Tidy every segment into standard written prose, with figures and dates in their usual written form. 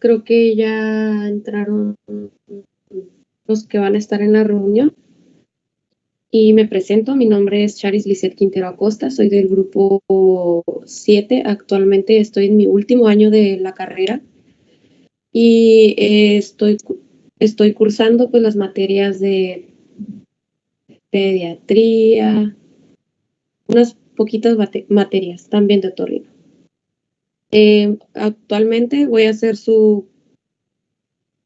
Creo que ya entraron los que van a estar en la reunión. Y me presento, mi nombre es Charis Lisset Quintero Acosta, soy del grupo 7, actualmente estoy en mi último año de la carrera y estoy cursando pues las materias de pediatría, unas poquitas materias también de otorrino. Actualmente voy a ser su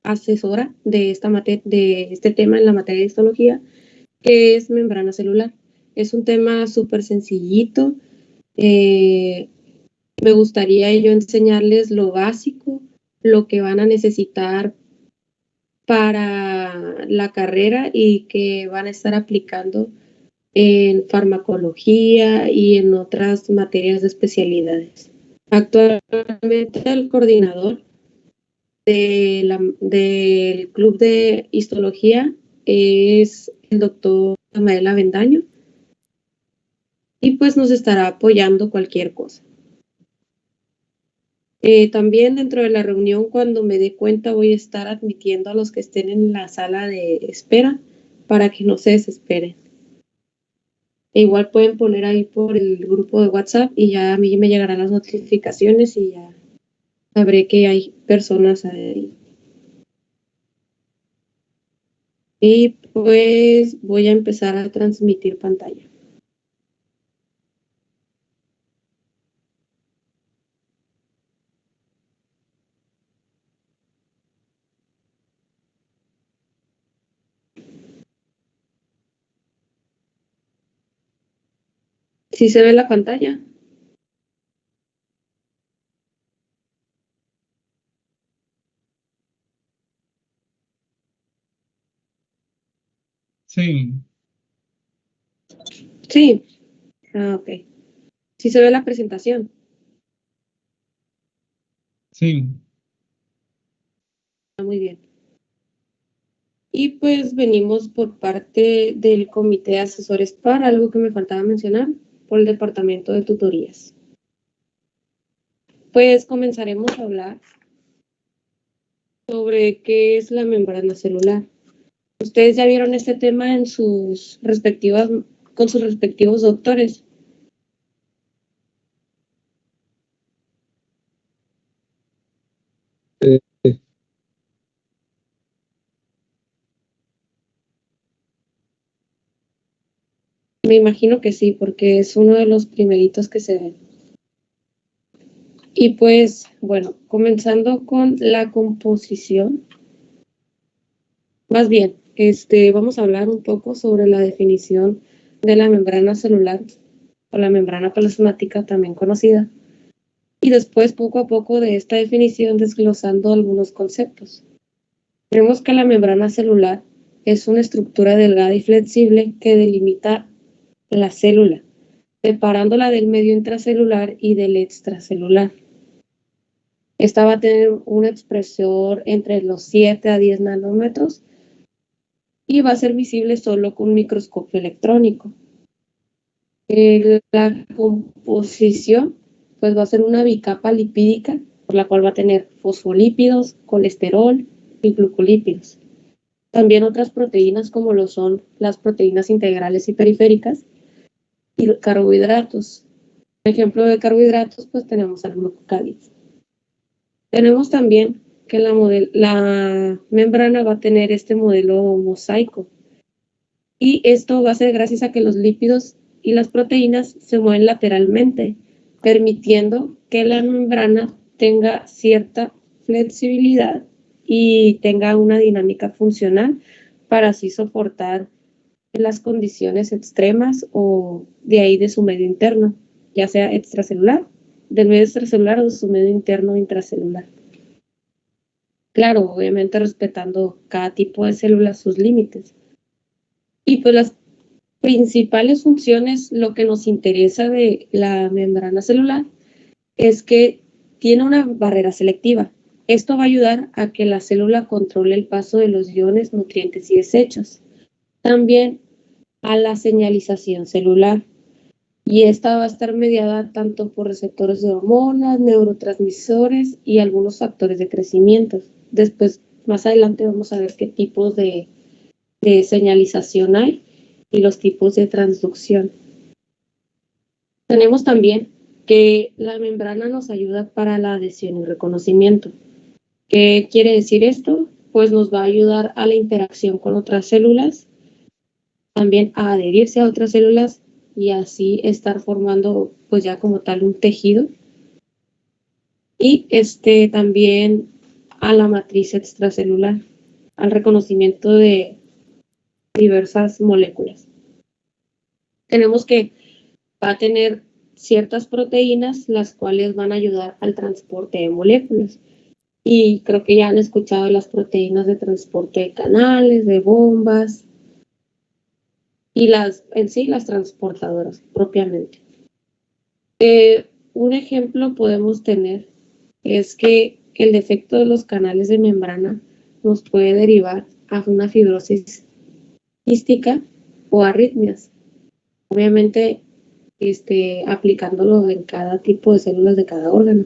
asesora de este tema en la materia de histología, que es membrana celular. Es un tema súper sencillito. Me gustaría yo enseñarles lo básico, lo que van a necesitar para la carrera y que van a estar aplicando en farmacología y en otras materias de especialidades. Actualmente el coordinador del Club de Histología es el doctor Amael Avendaño y pues nos estará apoyando cualquier cosa. También dentro de la reunión, cuando me dé cuenta, voy a estar admitiendo a los que estén en la sala de espera para que no se desesperen. E igual pueden poner ahí por el grupo de WhatsApp y ya a mí me llegarán las notificaciones y ya sabré que hay personas ahí. Y pues voy a empezar a transmitir pantalla. ¿Sí se ve la pantalla? Sí, Sí. Ah, ok. ¿Sí se ve la presentación? sí. Muy bien. Y pues venimos por parte del Comité de Asesores para algo que me faltaba mencionar, por el Departamento de Tutorías. Pues comenzaremos a hablar sobre qué es la membrana celular. Ustedes ya vieron este tema en con sus respectivos doctores. Me imagino que sí, porque es uno de los primeritos que se ven. Y pues, bueno, comenzando con la composición. Más bien, vamos a hablar un poco sobre la definición de la membrana celular o la membrana plasmática también conocida. Y después, poco a poco, de esta definición desglosando algunos conceptos. Tenemos que la membrana celular es una estructura delgada y flexible que delimita la célula, separándola del medio intracelular y del extracelular. Esta va a tener un espesor entre los 7 a 10 nanómetros y va a ser visible solo con un microscopio electrónico. La composición pues va a ser una bicapa lipídica, por la cual va a tener fosfolípidos, colesterol y glucolípidos. También otras proteínas como lo son las proteínas integrales y periféricas y los carbohidratos. Por ejemplo de carbohidratos pues tenemos al glucocálido. Tenemos también que la membrana va a tener este modelo mosaico. Y esto va a ser gracias a que los lípidos y las proteínas se mueven lateralmente, permitiendo que la membrana tenga cierta flexibilidad y tenga una dinámica funcional para así soportar las condiciones extremas o de ahí de su medio interno, ya sea extracelular, del medio extracelular o de su medio interno intracelular. Claro, obviamente respetando cada tipo de célula sus límites. Y pues las principales funciones, lo que nos interesa de la membrana celular es que tiene una barrera selectiva. Esto va a ayudar a que la célula controle el paso de los iones, nutrientes y desechos. También a la señalización celular. y esta va a estar mediada tanto por receptores de hormonas, neurotransmisores y algunos factores de crecimiento. Después, más adelante, vamos a ver qué tipos de señalización hay y los tipos de transducción. Tenemos también que la membrana nos ayuda para la adhesión y reconocimiento. ¿Qué quiere decir esto? Pues nos va a ayudar a la interacción con otras células, también a adherirse a otras células y así estar formando pues ya como tal un tejido. Y también a la matriz extracelular, al reconocimiento de diversas moléculas. Tenemos que va a tener ciertas proteínas las cuales van a ayudar al transporte de moléculas. Y creo que ya han escuchado las proteínas de transporte de canales, de bombas y en sí las transportadoras propiamente. Un ejemplo podemos tener es que el defecto de los canales de membrana nos puede derivar a una fibrosis quística o arritmias. Obviamente, aplicándolo en cada tipo de células de cada órgano.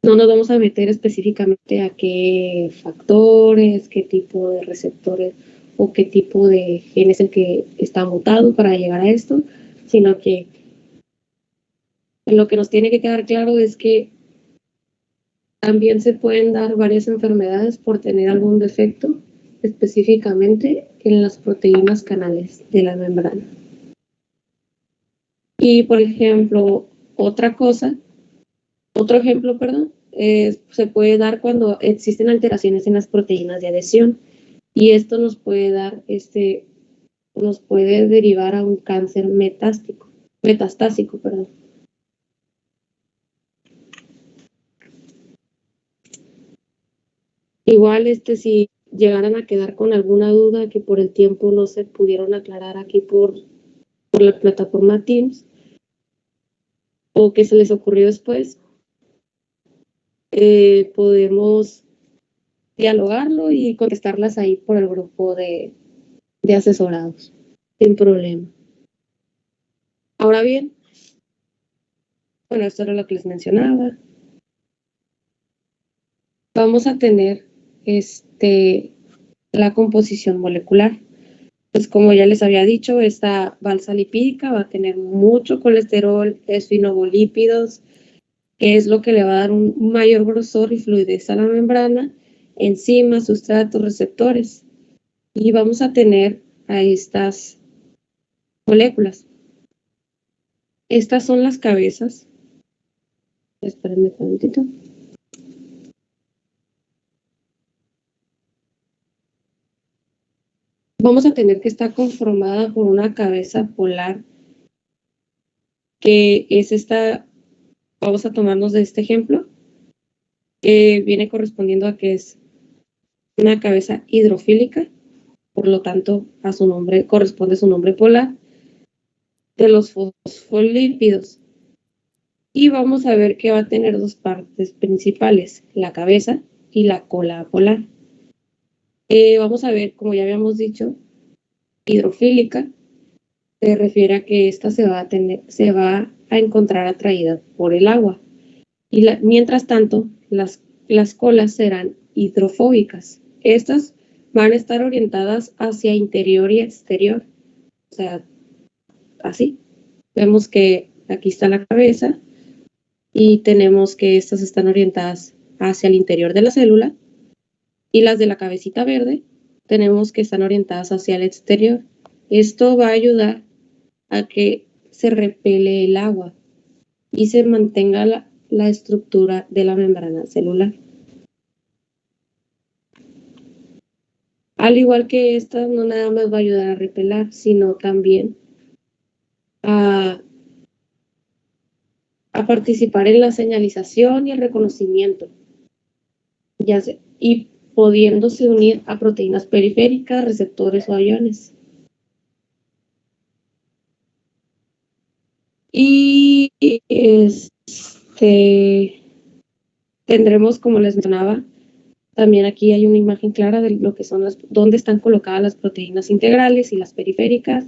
No nos vamos a meter específicamente a qué factores, qué tipo de receptores o qué tipo de gen es el que está mutado para llegar a esto, sino que lo que nos tiene que quedar claro es que también se pueden dar varias enfermedades por tener algún defecto, específicamente en las proteínas canales de la membrana. Y, por ejemplo, otro ejemplo, se puede dar cuando existen alteraciones en las proteínas de adhesión y esto nos puede dar, nos puede derivar a un cáncer metastásico, perdón. Igual, si llegaran a quedar con alguna duda que por el tiempo no se pudieron aclarar aquí por la plataforma Teams o que se les ocurrió después, podemos dialogarlo y contestarlas ahí por el grupo de asesorados, sin problema. Ahora bien, bueno, esto era lo que les mencionaba. Vamos a tener la composición molecular. Pues como ya les había dicho, esta balsa lipídica va a tener mucho colesterol, esfinovolípidos, que es lo que le va a dar un mayor grosor y fluidez a la membrana, enzimas, sustratos, receptores. Y vamos a tener a estas moléculas. Estas son las cabezas. Espérenme un momentito. Vamos a tener que estar conformada por una cabeza polar, que es esta, vamos a tomarnos de este ejemplo, que viene correspondiendo a que es una cabeza hidrofílica, por lo tanto a su nombre corresponde su nombre polar, de los fosfolípidos. Y vamos a ver que va a tener dos partes principales, la cabeza y la cola polar. Vamos a ver, como ya habíamos dicho, hidrofílica se refiere a que esta se va a encontrar atraída por el agua. Y mientras tanto, las colas serán hidrofóbicas. Estas van a estar orientadas hacia interior y exterior. O sea, así. Vemos que aquí está la cabeza y tenemos que estas están orientadas hacia el interior de la célula y las de la cabecita verde tenemos que están orientadas hacia el exterior. Esto va a ayudar a que se repele el agua y se mantenga la estructura de la membrana celular. Al igual que esta, no nada más va a ayudar a repelar, sino también a participar en la señalización y el reconocimiento, y pudiéndose unir a proteínas periféricas, receptores o iones. Y tendremos, como les mencionaba, también aquí hay una imagen clara de lo que son dónde están colocadas las proteínas integrales y las periféricas.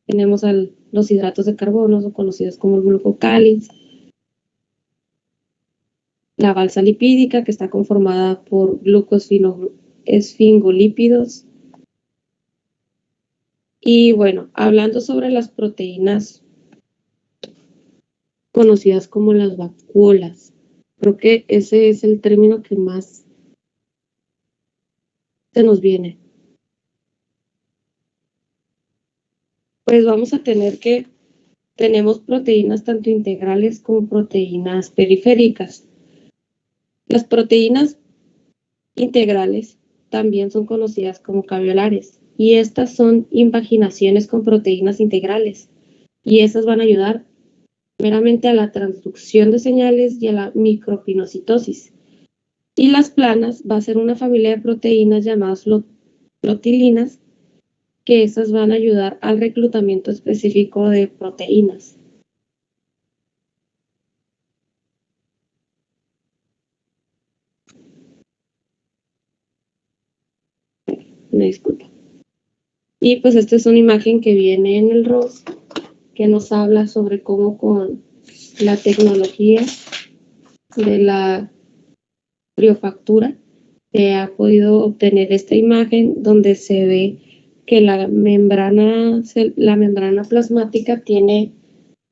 Tenemos los hidratos de carbono, son conocidos como el glucocáliz, la balsa lipídica, que está conformada por glucosfingolípidos. Y bueno, hablando sobre las proteínas conocidas como las vacuolas, creo que ese es el término que más se nos viene. Pues vamos a tener que tenemos proteínas tanto integrales como proteínas periféricas. Las proteínas integrales también son conocidas como caviolares y estas son invaginaciones con proteínas integrales y esas van a ayudar meramente a la transducción de señales y a la micropinocitosis. Y las planas va a ser una familia de proteínas llamadas lotilinas, que esas van a ayudar al reclutamiento específico de proteínas. Me disculpa. Y pues esta es una imagen que viene en el ROS, que nos habla sobre cómo con la tecnología de la criofactura se ha podido obtener esta imagen donde se ve que la membrana plasmática tiene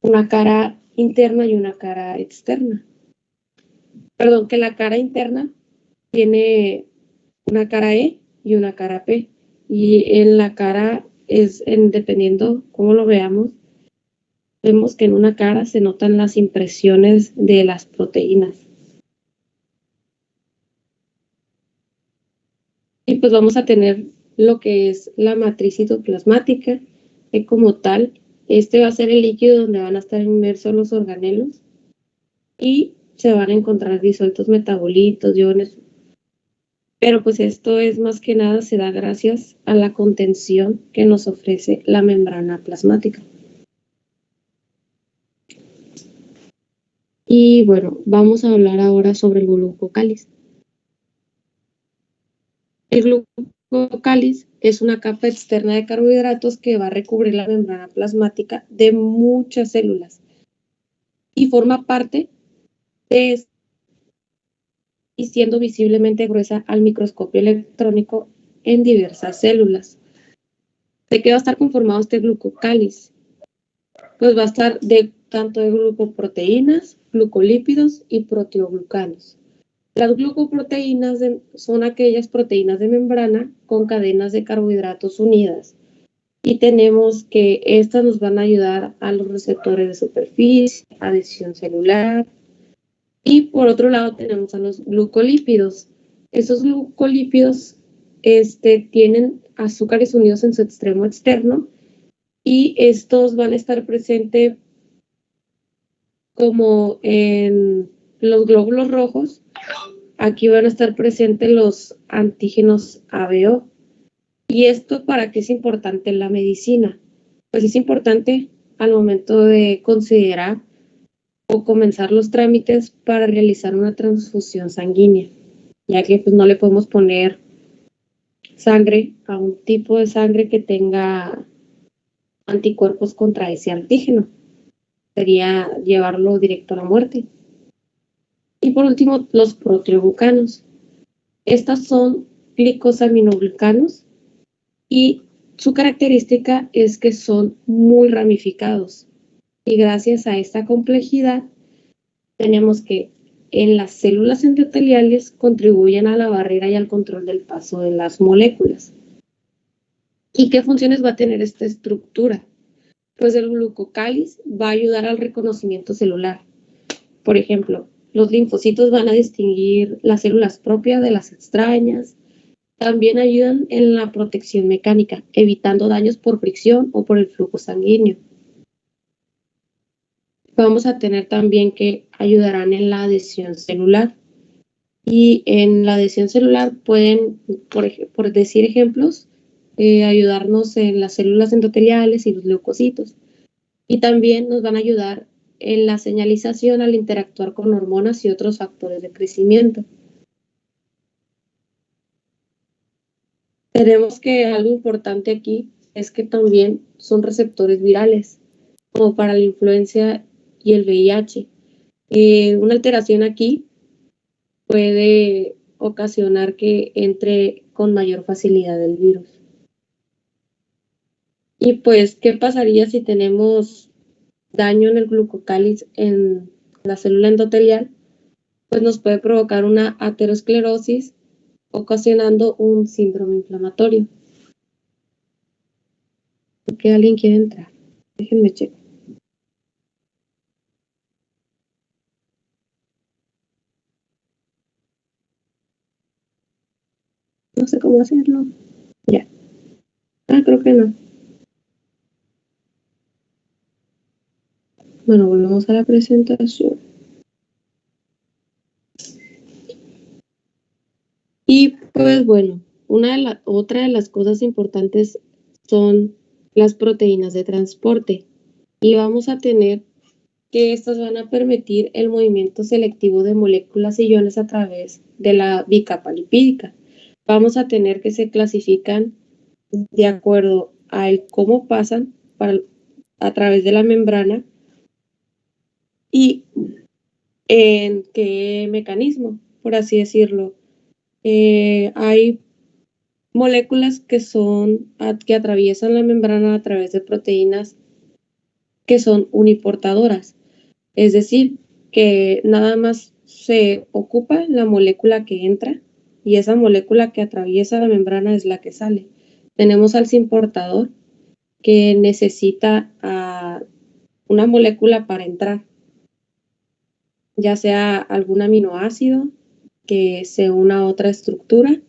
una cara interna y una cara externa. Perdón, que la cara interna tiene una cara E y una cara P. Y en la cara dependiendo cómo lo veamos, vemos que en una cara se notan las impresiones de las proteínas. Y pues vamos a tener lo que es la matriz citoplasmática, que como tal, este va a ser el líquido donde van a estar inmersos los organelos y se van a encontrar disueltos metabolitos, iones, pero pues esto es más que nada se da gracias a la contención que nos ofrece la membrana plasmática. Y bueno, vamos a hablar ahora sobre el glucocáliz. El glucocáliz es una capa externa de carbohidratos que va a recubrir la membrana plasmática de muchas células y forma parte de y siendo visiblemente gruesa al microscopio electrónico en diversas células. ¿De qué va a estar conformado este glucocáliz? Pues va a estar tanto de glucoproteínas, glucolípidos y proteoglucanos. Las glucoproteínas son aquellas proteínas de membrana con cadenas de carbohidratos unidas. Y tenemos que estas nos van a ayudar a los receptores de superficie, adhesión celular. Y por otro lado tenemos a los glucolípidos. Esos glucolípidos tienen azúcares unidos en su extremo externo y estos van a estar presentes como en los glóbulos rojos. Aquí van a estar presentes los antígenos ABO. ¿Y esto para qué es importante en la medicina? Pues es importante al momento de considerar o comenzar los trámites para realizar una transfusión sanguínea, ya que pues no le podemos poner sangre a un tipo de sangre que tenga anticuerpos contra ese antígeno. Sería llevarlo directo a la muerte. Y por último, los proteoglucanos. Estas son glicosaminoglucanos y su característica es que son muy ramificados. Y gracias a esta complejidad, tenemos que en las células endoteliales contribuyen a la barrera y al control del paso de las moléculas. ¿Y qué funciones va a tener esta estructura? Pues el glucocáliz va a ayudar al reconocimiento celular. Por ejemplo, los linfocitos van a distinguir las células propias de las extrañas. También ayudan en la protección mecánica, evitando daños por fricción o por el flujo sanguíneo. Vamos a tener también que ayudarán en la adhesión celular. Y en la adhesión celular pueden, por decir ejemplos, ayudarnos en las células endoteliales y los leucocitos. Y también nos van a ayudar en la señalización al interactuar con hormonas y otros factores de crecimiento. Tenemos que algo importante aquí es que también son receptores virales, como para la influenza y el VIH. Una alteración aquí puede ocasionar que entre con mayor facilidad el virus. Y pues, ¿qué pasaría si tenemos daño en el glucocáliz en la célula endotelial? Pues nos puede provocar una aterosclerosis, ocasionando un síndrome inflamatorio. ¿Por qué alguien quiere entrar? Déjenme checar. No sé cómo hacerlo. Ya. Ah, creo que no. Bueno, volvemos a la presentación. Y pues bueno, otra de las cosas importantes son las proteínas de transporte. Y vamos a tener que estas van a permitir el movimiento selectivo de moléculas y iones a través de la bicapa lipídica. Vamos a tener que se clasifican de acuerdo a cómo pasan a través de la membrana y en qué mecanismo, por así decirlo. Hay moléculas que atraviesan la membrana a través de proteínas que son uniportadoras, es decir, que nada más se ocupa la molécula que entra y esa molécula que atraviesa la membrana es la que sale. Tenemos al simportador que necesita una molécula para entrar, ya sea algún aminoácido que se una a otra estructura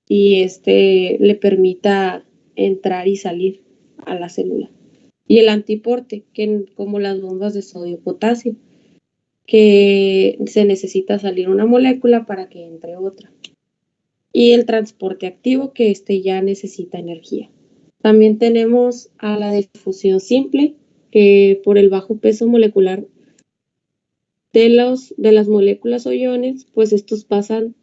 y este le permita entrar y salir a la célula. Y el antiporte, que como las bombas de sodio-potasio, que se necesita salir una molécula para que entre otra. Y el transporte activo, que este ya necesita energía. También tenemos a la difusión simple, que por el bajo peso molecular de las moléculas o iones, pues estos pasan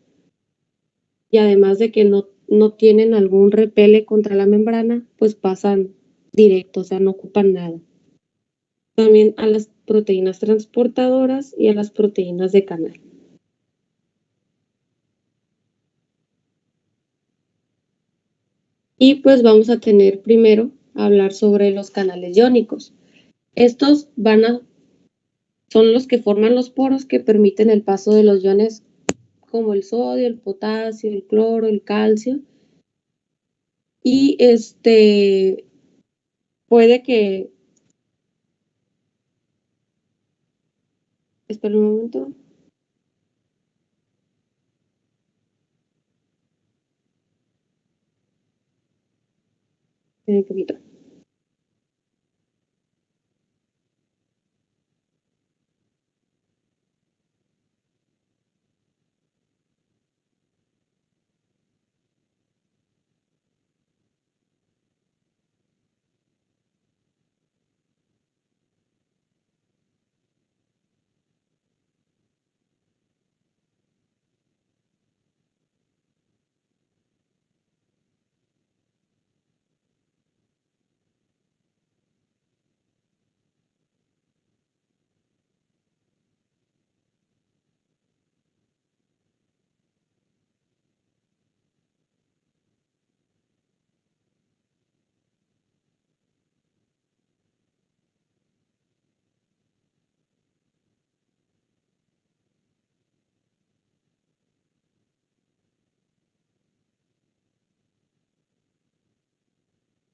y además de que no tienen algún repele contra la membrana, pues pasan directo, o sea, no ocupan nada. También a las proteínas transportadoras y a las proteínas de canal. Y pues vamos a tener primero a hablar sobre los canales iónicos. Estos son los que forman los poros que permiten el paso de los iones como el sodio, el potasio, el cloro, el calcio. Y puede que, espera un momento, un poquito.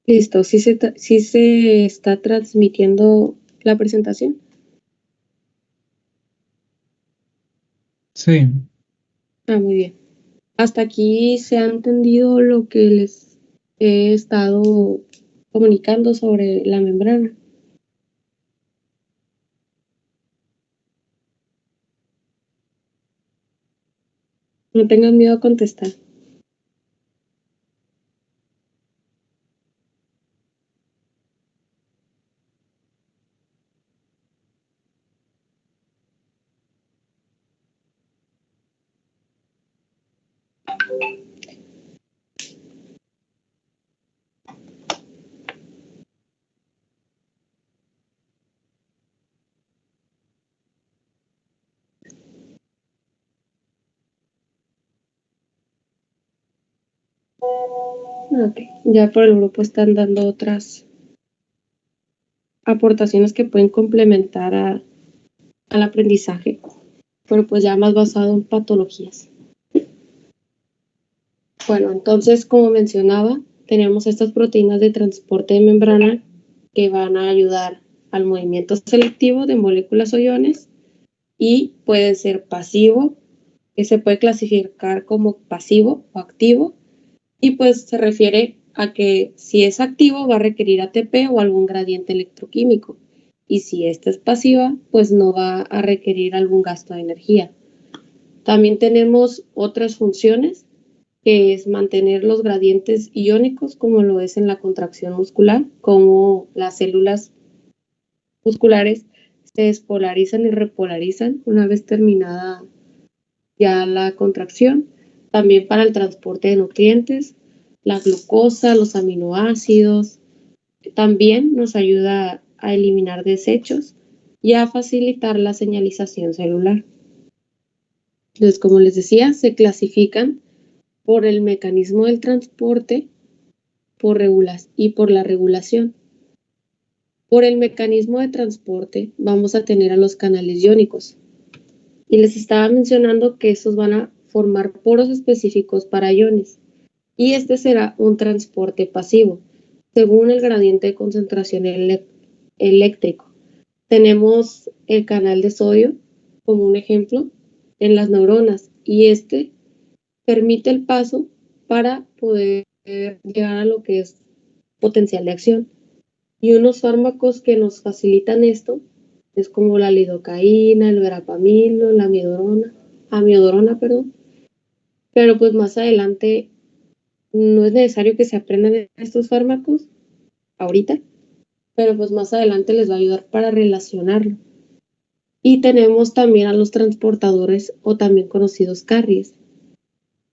Listo, sí se está transmitiendo la presentación. Sí, Ah, muy bien. Hasta aquí se ha entendido lo que les he estado comunicando sobre la membrana. No tengan miedo a contestar. Ok, ya por el grupo están dando otras aportaciones que pueden complementar al aprendizaje, pero pues ya más basado en patologías. Bueno, entonces, como mencionaba, tenemos estas proteínas de transporte de membrana que van a ayudar al movimiento selectivo de moléculas o iones y puede ser pasivo, que se puede clasificar como pasivo o activo, y pues se refiere a que si es activo va a requerir ATP o algún gradiente electroquímico, y si esta es pasiva, pues no va a requerir algún gasto de energía. También tenemos otras funciones, que es mantener los gradientes iónicos, como lo es en la contracción muscular, como las células musculares se despolarizan y repolarizan una vez terminada ya la contracción. También para el transporte de nutrientes, la glucosa, los aminoácidos. También nos ayuda a eliminar desechos y a facilitar la señalización celular. Entonces, como les decía, se clasifican por el mecanismo del transporte y por la regulación. Por el mecanismo de transporte vamos a tener a los canales iónicos. Y les estaba mencionando que estos van a formar poros específicos para iones. Y este será un transporte pasivo, según el gradiente de concentración eléctrico. Tenemos el canal de sodio como un ejemplo en las neuronas, y este permite el paso para poder llegar a lo que es potencial de acción. Y unos fármacos que nos facilitan esto es como la lidocaína, el verapamilo, la amiodarona, perdón. Pero pues más adelante no es necesario que se aprendan estos fármacos ahorita, pero pues más adelante les va a ayudar para relacionarlo. Y tenemos también a los transportadores o también conocidos carriers.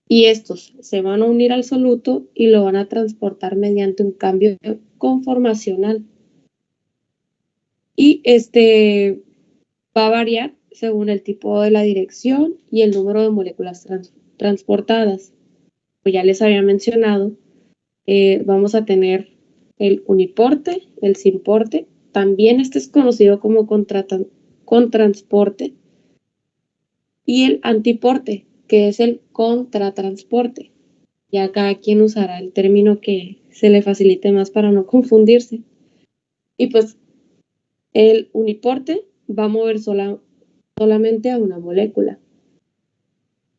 Y estos se van a unir al soluto y lo van a transportar mediante un cambio conformacional. Y este va a variar según el tipo de la dirección y el número de moléculas transportadas. Pues ya les había mencionado, vamos a tener el uniporte, el sinporte, también este es conocido como contransporte, y el antiporte, que es el contratransporte. Ya cada quien usará el término que se le facilite más para no confundirse. Y pues el uniporte va a mover solamente a una molécula.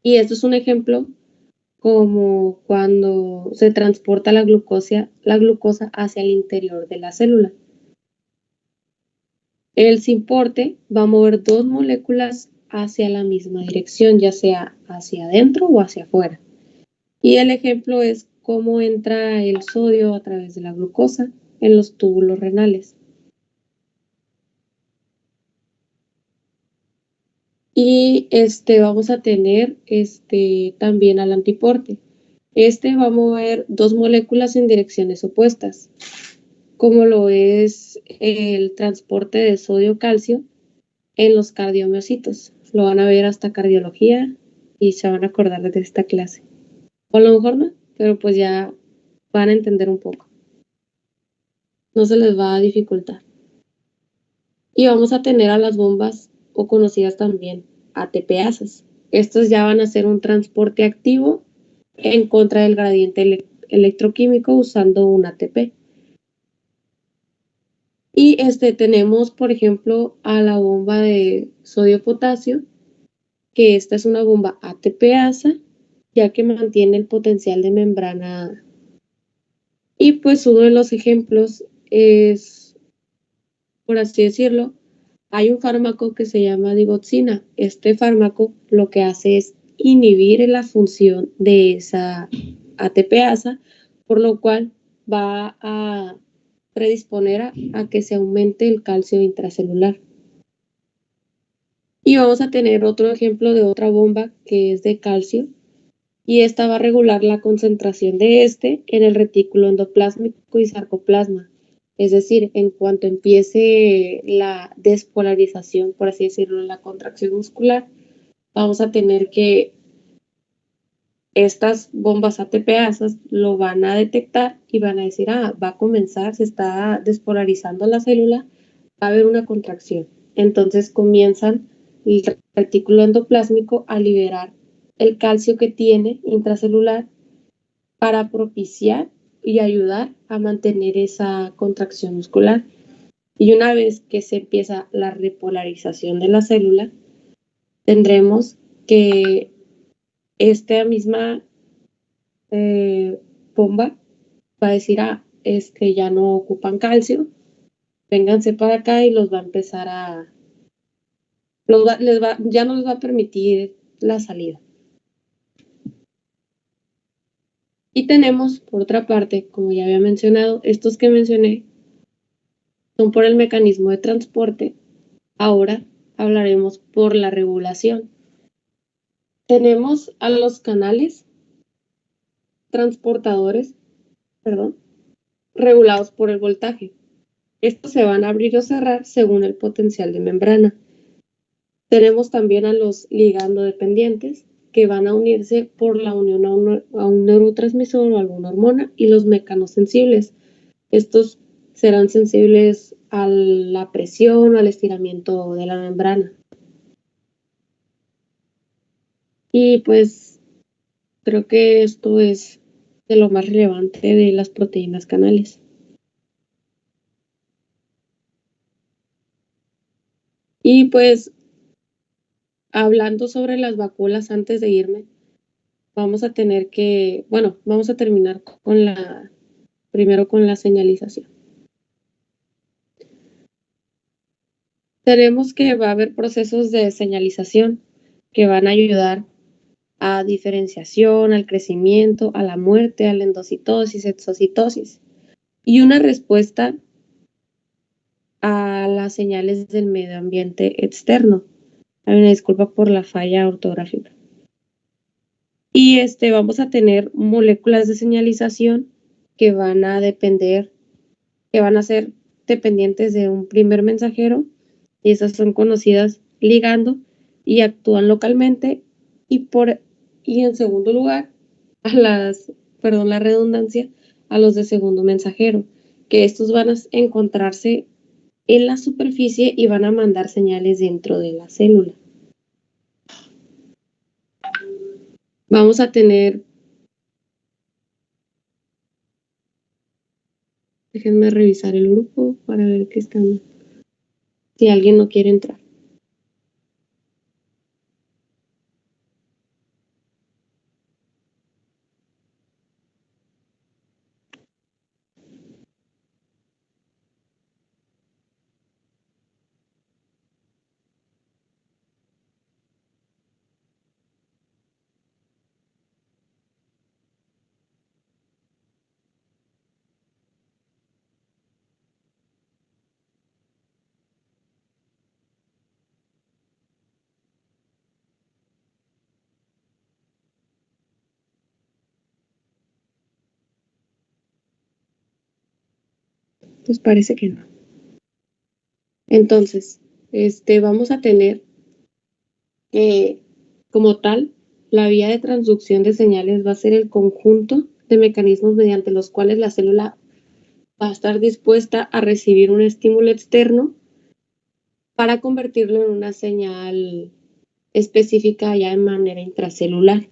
Y esto es un ejemplo como cuando se transporta la glucosa hacia el interior de la célula. El sinporte va a mover dos moléculas hacia la misma dirección, ya sea hacia adentro o hacia afuera. Y el ejemplo es cómo entra el sodio a través de la glucosa en los túbulos renales. Y vamos a tener también al antiporte. Va a mover dos moléculas en direcciones opuestas, como lo es el transporte de sodio-calcio en los cardiomiocitos. Lo van a ver hasta cardiología y se van a acordar de esta clase. O a lo mejor no, pero pues ya van a entender un poco. No se les va a dificultar. Y vamos a tener a las bombas, o conocidas también ATPasas. Estos ya van a hacer un transporte activo en contra del gradiente electroquímico usando un ATP. Y tenemos, por ejemplo, a la bomba de sodio-potasio, que esta es una bomba ATPasa, ya que mantiene el potencial de membrana. Y pues uno de los ejemplos es, por así decirlo, hay un fármaco que se llama digoxina. Este fármaco lo que hace es inhibir la función de esa ATPasa, por lo cual va a predisponer a que se aumente el calcio intracelular. Y vamos a tener otro ejemplo de otra bomba que es de calcio, y esta va a regular la concentración de en el retículo endoplásmico y sarcoplasma. Es decir, en cuanto empiece la despolarización, por así decirlo, la contracción muscular, vamos a tener que estas bombas ATPasas lo van a detectar y van a decir, va a comenzar, se está despolarizando la célula, va a haber una contracción. Entonces comienzan el retículo endoplásmico a liberar el calcio que tiene intracelular para propiciar y ayudar a mantener esa contracción muscular. Y una vez que se empieza la repolarización de la célula, tendremos que esta misma bomba va a decir, ya no ocupan calcio, vénganse para acá y los va a empezar a, ya no les va a permitir la salida. Y tenemos, por otra parte, como ya había mencionado, estos que mencioné son por el mecanismo de transporte. Ahora hablaremos por la regulación. Tenemos a los canales transportadores, regulados por el voltaje. Estos se van a abrir o cerrar según el potencial de membrana. Tenemos también a los ligando dependientes, que van a unirse por la unión a un neurotransmisor o alguna hormona, y los mecanosensibles. Estos serán sensibles a la presión, al estiramiento de la membrana. Y pues creo que esto es de lo más relevante de las proteínas canales. Y pues hablando sobre las vacuolas antes de irme, vamos a terminar primero con la señalización. Tenemos que va a haber procesos de señalización que van a ayudar a diferenciación, al crecimiento, a la muerte, a la endocitosis, exocitosis, y una respuesta a las señales del medio ambiente externo. Hay una disculpa por la falla ortográfica. Y vamos a tener moléculas de señalización que van a ser dependientes de un primer mensajero, y esas son conocidas ligando y actúan localmente, y en segundo lugar la redundancia, a los de segundo mensajero, que estos van a encontrarse en la superficie y van a mandar señales dentro de la célula. Vamos a tener, déjenme revisar el grupo para ver qué están, si alguien no quiere entrar. Pues parece que no. Entonces, vamos a tener que, como tal, la vía de transducción de señales va a ser el conjunto de mecanismos mediante los cuales la célula va a estar dispuesta a recibir un estímulo externo para convertirlo en una señal específica ya de manera intracelular.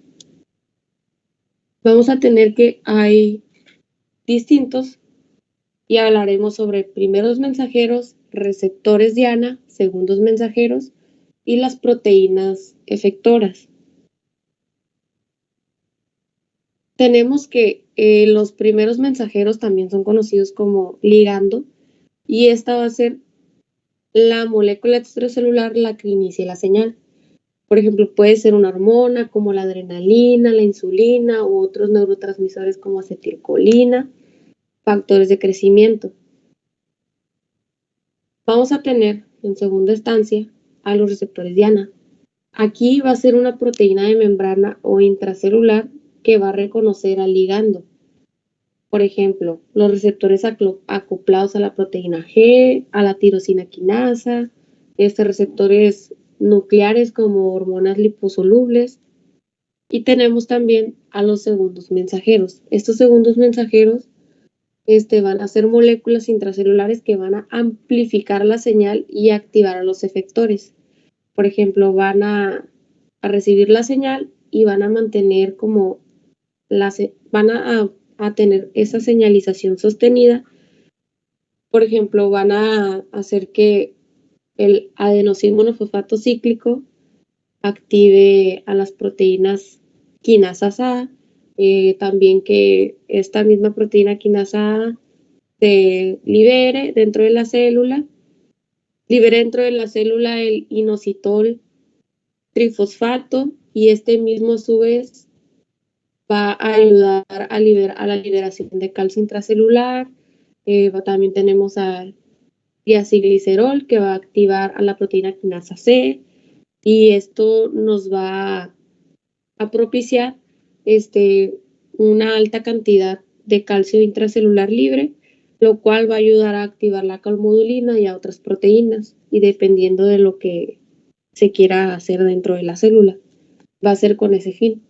Vamos a tener que hay distintos, y hablaremos sobre primeros mensajeros, receptores diana, segundos mensajeros y las proteínas efectoras. Tenemos que los primeros mensajeros también son conocidos como ligando, y esta va a ser la molécula extracelular la que inicia la señal. Por ejemplo, puede ser una hormona como la adrenalina, la insulina u otros neurotransmisores como acetilcolina, factores de crecimiento. Vamos a tener en segunda instancia a los receptores diana. Aquí va a ser una proteína de membrana o intracelular que va a reconocer al ligando. Por ejemplo, los receptores acoplados a la proteína G, a la tirosina quinasa, receptores nucleares como hormonas liposolubles, Y tenemos también a los segundos mensajeros. Estos segundos mensajeros van a ser moléculas intracelulares que van a amplificar la señal y activar a los efectores. Por ejemplo, van a recibir la señal y van a mantener como van a tener esa señalización sostenida. Por ejemplo, van a hacer que el adenosín monofosfato cíclico active a las proteínas quinasas A, también que esta misma proteína quinasa A se libere dentro de la célula el inositol trifosfato y este mismo a su vez va a ayudar a la liberación de calcio intracelular. También tenemos al diacilglicerol que va a activar a la proteína quinasa C y esto nos va a propiciar una alta cantidad de calcio intracelular libre, lo cual va a ayudar a activar la calmodulina y a otras proteínas y dependiendo de lo que se quiera hacer dentro de la célula, va a ser con ese fin.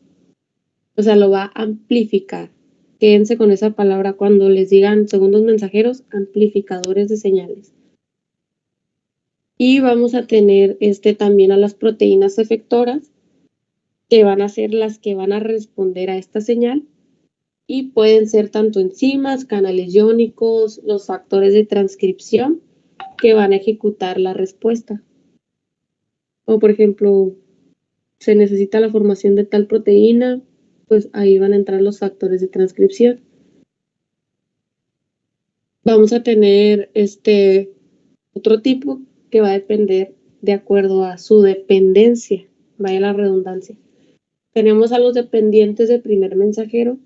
O sea, lo va a amplificar. Quédense con esa palabra cuando les digan segundos mensajeros, amplificadores de señales. Y vamos a tener también a las proteínas efectoras, que van a ser las que van a responder a esta señal y pueden ser tanto enzimas, canales iónicos, los factores de transcripción que van a ejecutar la respuesta. O por ejemplo, se necesita la formación de tal proteína, pues ahí van a entrar los factores de transcripción. Vamos a tener otro tipo que va a depender de acuerdo a su dependencia, vaya la redundancia. Tenemos a los dependientes de primer mensajero,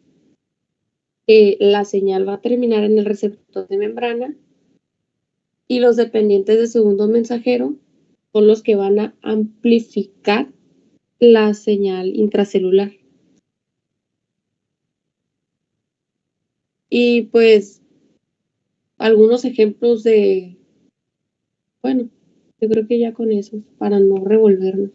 que la señal va a terminar en el receptor de membrana, y los dependientes de segundo mensajero son los que van a amplificar la señal intracelular. Y pues algunos ejemplos bueno, yo creo que ya con eso, para no revolvernos.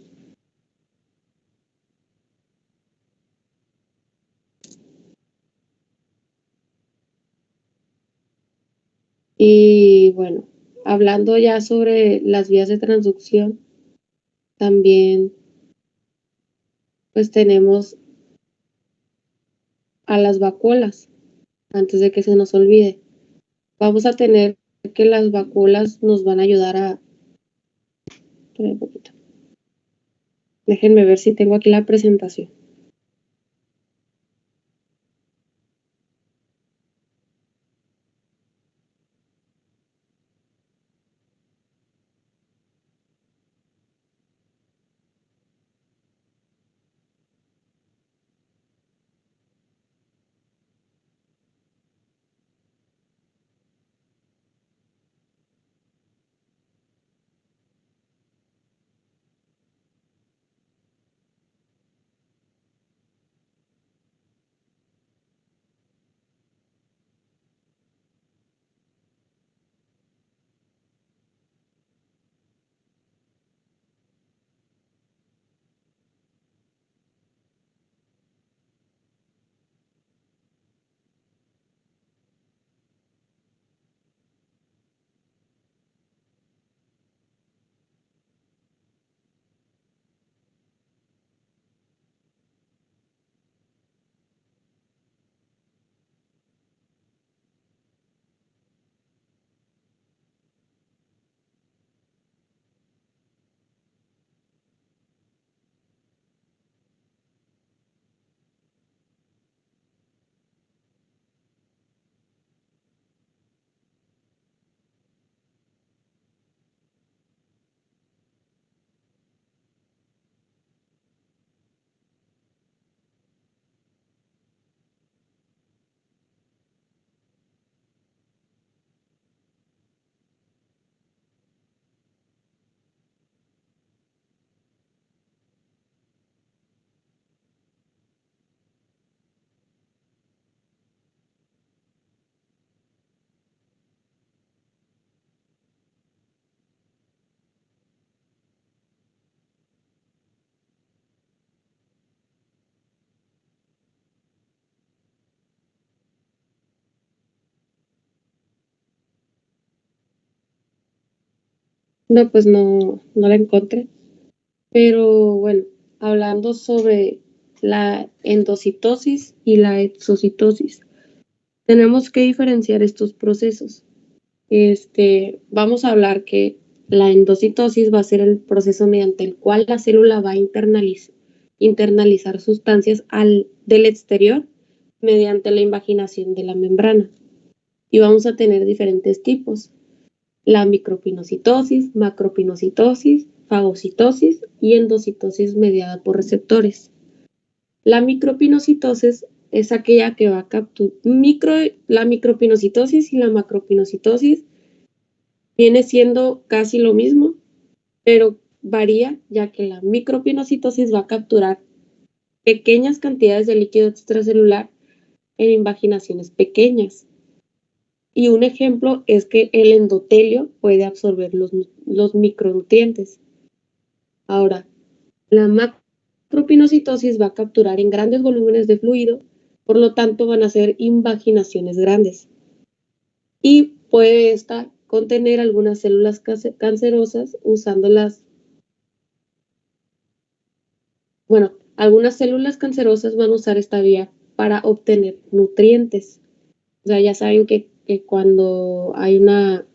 Y bueno, hablando ya sobre las vías de transducción, también pues tenemos a las vacuolas, antes de que se nos olvide. Vamos a tener que las vacuolas nos van a ayudar a... Un poquito. Déjenme ver si tengo aquí la presentación. No, pues no la encontré. Pero bueno, hablando sobre la endocitosis y la exocitosis, tenemos que diferenciar estos procesos. Vamos a hablar que la endocitosis va a ser el proceso mediante el cual la célula va a internalizar sustancias del exterior mediante la invaginación de la membrana. Y vamos a tener diferentes tipos: la micropinocitosis, macropinocitosis, fagocitosis y endocitosis mediada por receptores. La micropinocitosis es aquella que va a capturar la micropinocitosis y la macropinocitosis viene siendo casi lo mismo, pero varía ya que la micropinocitosis va a capturar pequeñas cantidades de líquido extracelular en invaginaciones pequeñas. Y un ejemplo es que el endotelio puede absorber los micronutrientes. Ahora, la macropinocitosis va a capturar en grandes volúmenes de fluido, por lo tanto van a ser invaginaciones grandes. Y puede esta contener algunas células cancerosas algunas células cancerosas van a usar esta vía para obtener nutrientes. O sea, ya saben que cuando hay una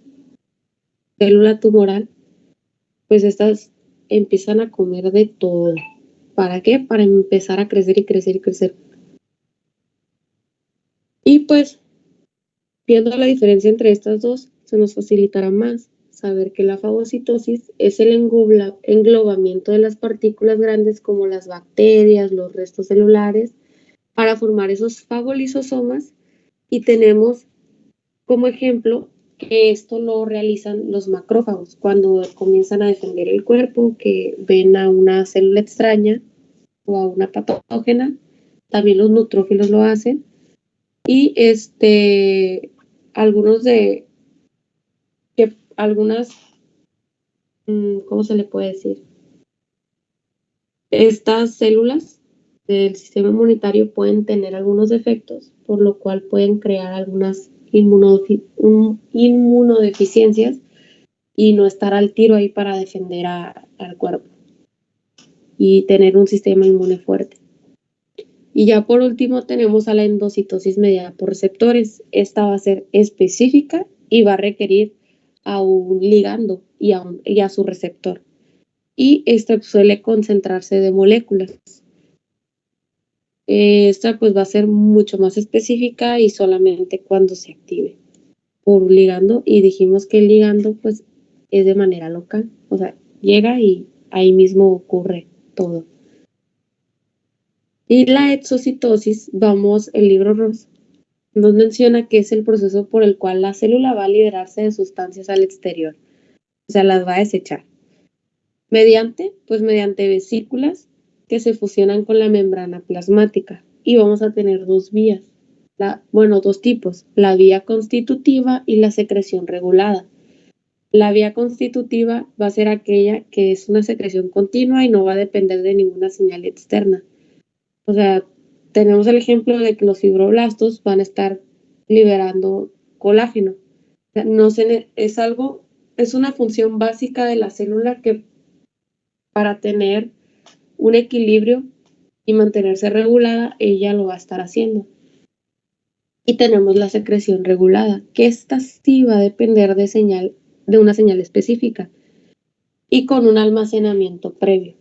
célula tumoral, pues estas empiezan a comer de todo. ¿Para qué? Para empezar a crecer y crecer y crecer. Y pues, viendo la diferencia entre estas dos, se nos facilitará más saber que la fagocitosis es el englobamiento de las partículas grandes como las bacterias, los restos celulares, para formar esos fagolisosomas, y tenemos como ejemplo que esto lo realizan los macrófagos cuando comienzan a defender el cuerpo, que ven a una célula extraña o a una patógena. También los neutrófilos lo hacen. Y algunos de que algunas, ¿cómo se le puede decir? Estas células del sistema inmunitario pueden tener algunos defectos, por lo cual pueden crear algunas inmunodeficiencias y no estar al tiro ahí para defender al cuerpo y tener un sistema inmune fuerte. Y ya por último tenemos a la endocitosis mediada por receptores. Esta va a ser específica y va a requerir a un ligando y a su receptor. Y esta suele concentrarse de moléculas. Esta pues va a ser mucho más específica y solamente cuando se active por un ligando, y dijimos que el ligando pues es de manera local, o sea, llega y ahí mismo ocurre todo. Y la exocitosis, vamos, el libro Ross nos menciona que es el proceso por el cual la célula va a liberarse de sustancias al exterior, o sea, las va a desechar. Mediante vesículas que se fusionan con la membrana plasmática. Y vamos a tener dos vías, dos tipos: la vía constitutiva y la secreción regulada. La vía constitutiva va a ser aquella que es una secreción continua y no va a depender de ninguna señal externa. O sea, tenemos el ejemplo de que los fibroblastos van a estar liberando colágeno. O sea, es una función básica de la célula que para tener un equilibrio y mantenerse regulada, ella lo va a estar haciendo. Y tenemos la secreción regulada, que esta sí va a depender de una señal específica y con un almacenamiento previo.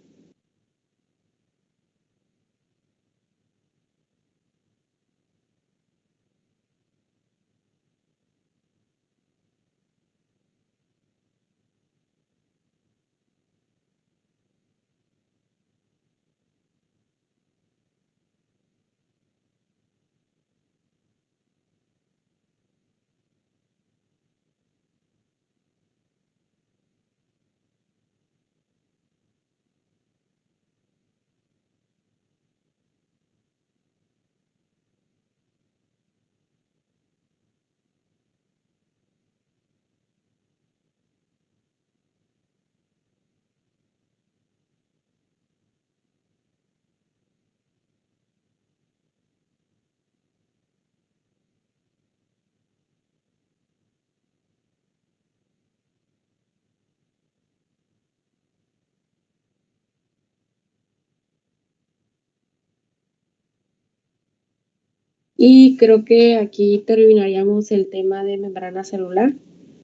Y creo que aquí terminaríamos el tema de membrana celular.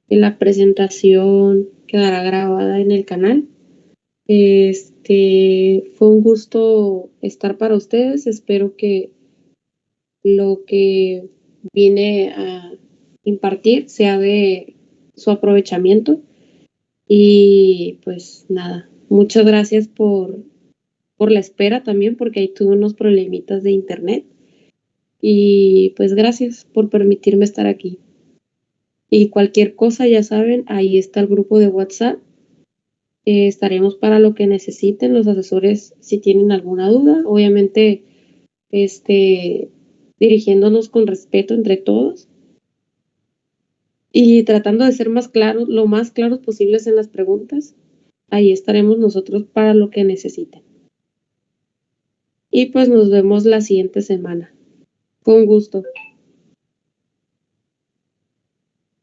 La presentación quedará grabada en el canal. Fue un gusto estar para ustedes. Espero que lo que vine a impartir sea de su aprovechamiento. Y pues nada, muchas gracias por la espera también, porque ahí tuve unos problemitas de internet. Y pues gracias por permitirme estar aquí. Y cualquier cosa, ya saben, ahí está el grupo de WhatsApp. Estaremos para lo que necesiten los asesores si tienen alguna duda. Obviamente, dirigiéndonos con respeto entre todos y tratando de ser más claros, lo más claros posibles en las preguntas. Ahí estaremos nosotros para lo que necesiten. Y pues nos vemos la siguiente semana. Con gusto.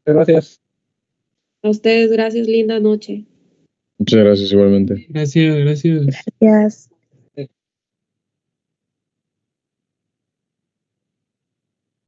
Gracias. A ustedes, gracias, linda noche. Muchas gracias igualmente. Gracias. Gracias.